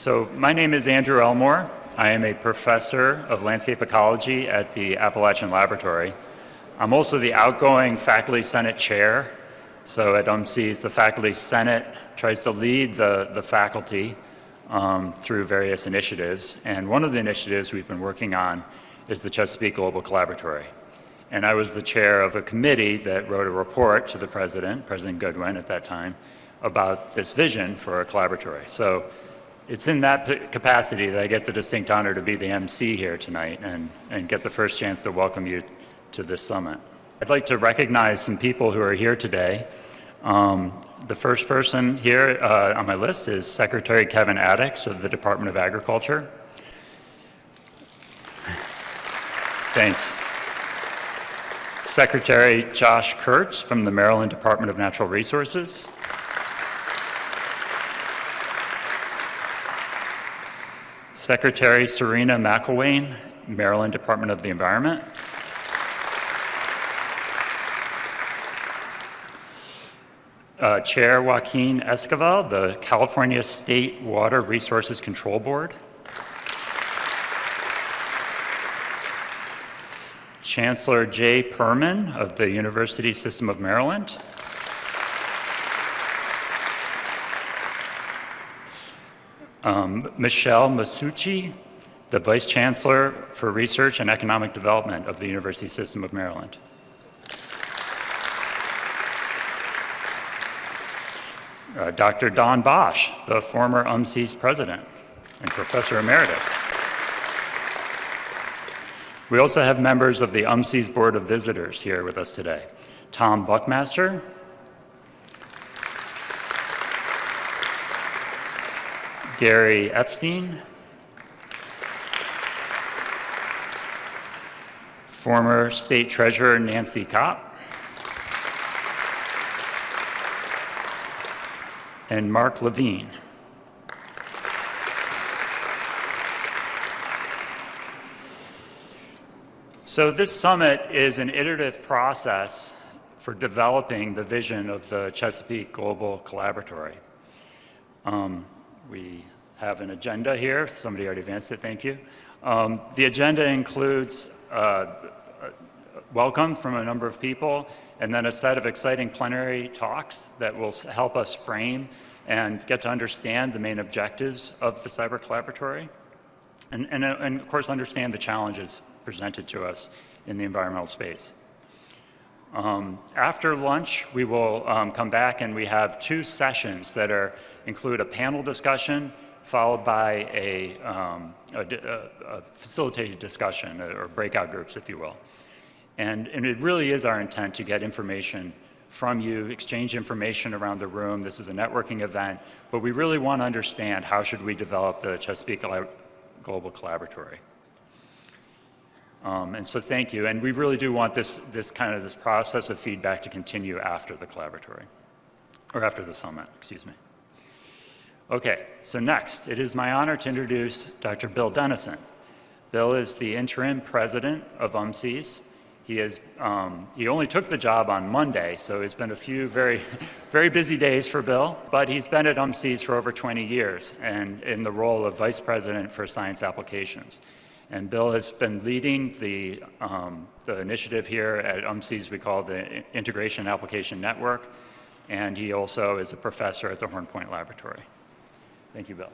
So my name is Andrew Elmore. I am a professor of landscape ecology at the Appalachian Laboratory. I'm also the outgoing Faculty Senate Chair. So at UMCES, the Faculty Senate tries to lead the faculty through various initiatives. And one of the initiatives we've been working on is the Chesapeake Global Collaboratory. And I was the chair of a committee that wrote a report to the president, President Goodwin at that time, about this vision for a collaboratory. So it's in that capacity that I get the distinct honor to be the MC here tonight and get the first chance to welcome you to this summit. I'd like to recognize some people who are here today. The first person here on my list is Secretary Kevin Addix of the Department of Agriculture. Thanks. Secretary Josh Kurtz from the Maryland Department of Natural Resources. Secretary Serena McElwain, Maryland Department of the Environment. Chair Joaquin Esquivel, the California State Water Resources Control Board. Chancellor Jay Perman of the University System of Maryland. Michelle Masucci, the Vice Chancellor for Research and Economic Development of the University System of Maryland. Dr. Don Bosch, the former UMCES President and Professor Emeritus. We also have members of the UMCES Board of Visitors here with us today. Tom Buckmaster, Gary Epstein, former State Treasurer Nancy Kopp, and Mark Levine. So this summit is an iterative process for developing the vision of the Chesapeake Global Collaboratory. We have an agenda here. Somebody already advanced it, thank you. The agenda includes welcome from a number of people, and then a set of exciting plenary talks that will help us frame and get to understand the main objectives of the Cyber Collaboratory, and of course understand the challenges presented to us in the environmental space. After lunch, we will come back and we have two sessions that include a panel discussion followed by a facilitated discussion, or breakout groups, if you will. And it really is our intent to get information from you, exchange information around the room. This is a networking event, but we really want to understand how should we develop the Chesapeake Global Collaboratory. And so thank you, and we really do want this process of feedback to continue after the collaboratory, or after the summit, excuse me. Okay, so next, it is my honor to introduce Dr. Bill Dennison. Bill is the interim president of UMCES. He only took the job on Monday, so it's been a few very, very busy days for Bill, but he's been at UMCES for over 20 years and in the role of vice president for science applications. And Bill has been leading the initiative here at UMCES we call the Integration Application Network, and he also is a professor at the Horn Point Laboratory. Thank you, Bill.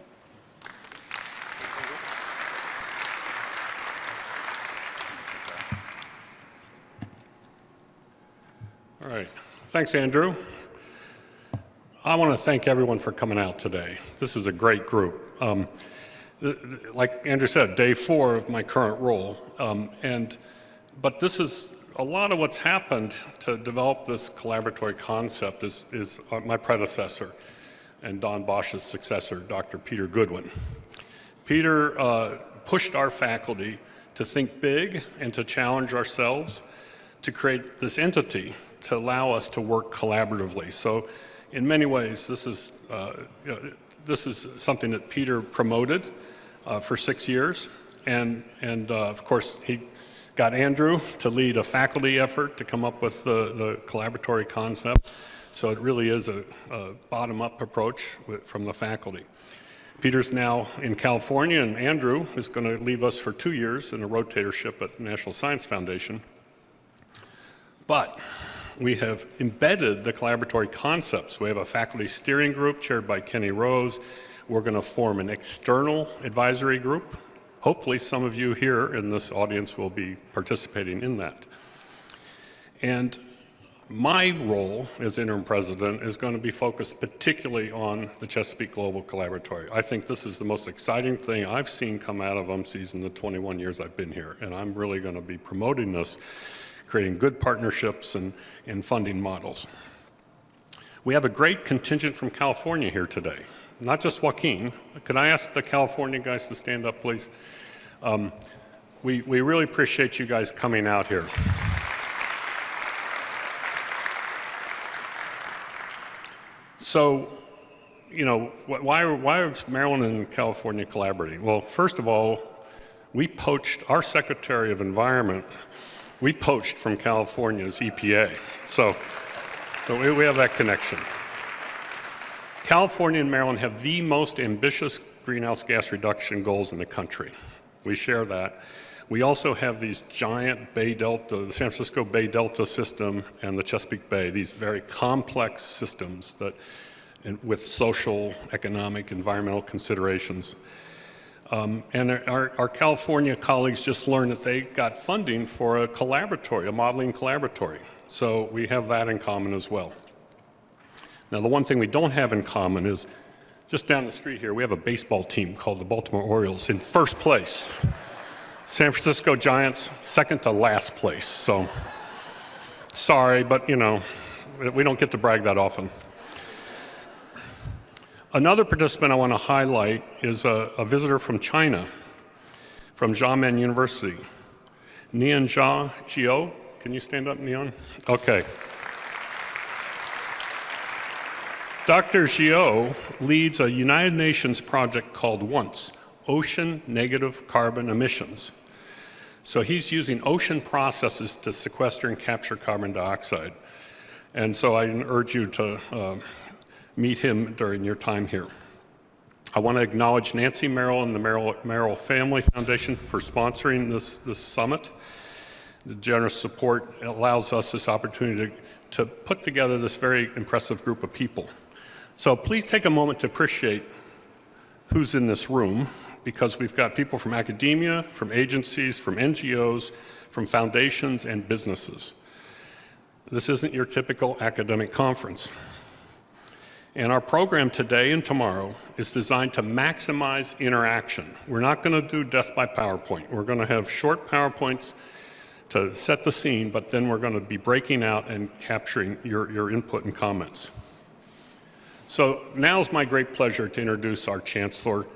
All right, thanks, Andrew. I want to thank everyone for coming out today. This is a great group. Like Andrew said, day 4 of my current role, but this is a lot of what's happened to develop this collaboratory concept is my predecessor and Don Bosch's successor, Dr. Peter Goodwin. Peter pushed our faculty to think big and to challenge ourselves to create this entity to allow us to work collaboratively. So in many ways, this is something that Peter promoted for 6 years. And of course, he got Andrew to lead a faculty effort to come up with the collaboratory concept. So it really is a bottom-up approach from the faculty. Peter's now in California, and Andrew is going to leave us for 2 years in a rotatorship at the National Science Foundation. But we have embedded the collaboratory concepts. We have a faculty steering group chaired by Kenny Rose. We're going to form an external advisory group. Hopefully some of you here in this audience will be participating in that. And my role as interim president is going to be focused particularly on the Chesapeake Global Collaboratory. I think this is the most exciting thing I've seen come out of UMCES in the 21 years I've been here, and I'm really going to be promoting this, creating good partnerships and funding models. We have a great contingent from California here today, not just Joaquin. Could I ask the California guys to stand up, please? We really appreciate you guys coming out here. So, you know, why are Maryland and California collaborating? Well, first of all, we poached our Secretary of Environment, we poached from California's EPA. So we have that connection. California and Maryland have the most ambitious greenhouse gas reduction goals in the country. We share that. We also have these giant Bay Delta, the San Francisco Bay Delta system and the Chesapeake Bay, these very complex systems that, with social, economic, environmental considerations. And our California colleagues just learned that they got funding for a collaboratory, a modeling collaboratory. So we have that in common as well. Now, the one thing we don't have in common is just down the street here, we have a baseball team called the Baltimore Orioles in first place. San Francisco Giants, second to last place. So, sorry, but you know, we don't get to brag that often. Another participant I want to highlight is a visitor from China, from Xiamen University. Nian Jiao. Can you stand up, Nian? Okay. Dr. Jiao leads a United Nations project called UMCES, Ocean Negative Carbon Emissions. So he's using ocean processes to sequester and capture carbon dioxide. And so I urge you to meet him during your time here. I want to acknowledge Nancy Merrill and the Merrill Family Foundation for sponsoring this summit. The generous support allows us this opportunity to put together this very impressive group of people. So please take a moment to appreciate who's in this room, because we've got people from academia, from agencies, from NGOs, from foundations and businesses. This isn't your typical academic conference. And our program today and tomorrow is designed to maximize interaction. We're not going to do death by PowerPoint. We're going to have short PowerPoints to set the scene, but then we're going to be breaking out and capturing your input and comments. So now is my great pleasure to introduce our Chancellor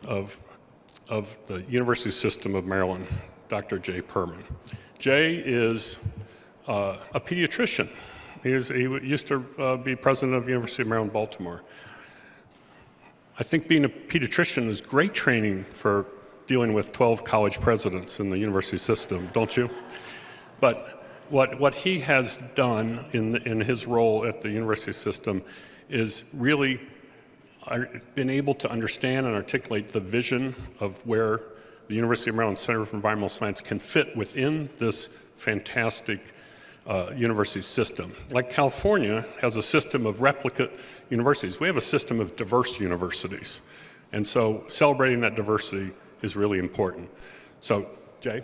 of the University System of Maryland, Dr. Jay Perman. Jay is a pediatrician. He used to be president of the University of Maryland, Baltimore. I think being a pediatrician is great training for dealing with 12 college presidents in the university system, don't you? But what he has done in his role at the university system is really been able to understand and articulate the vision of where the University of Maryland Center for Environmental Science can fit within this fantastic university system. Like California has a system of replicate universities. We have a system of diverse universities. And so celebrating that diversity is really important. So, Jay?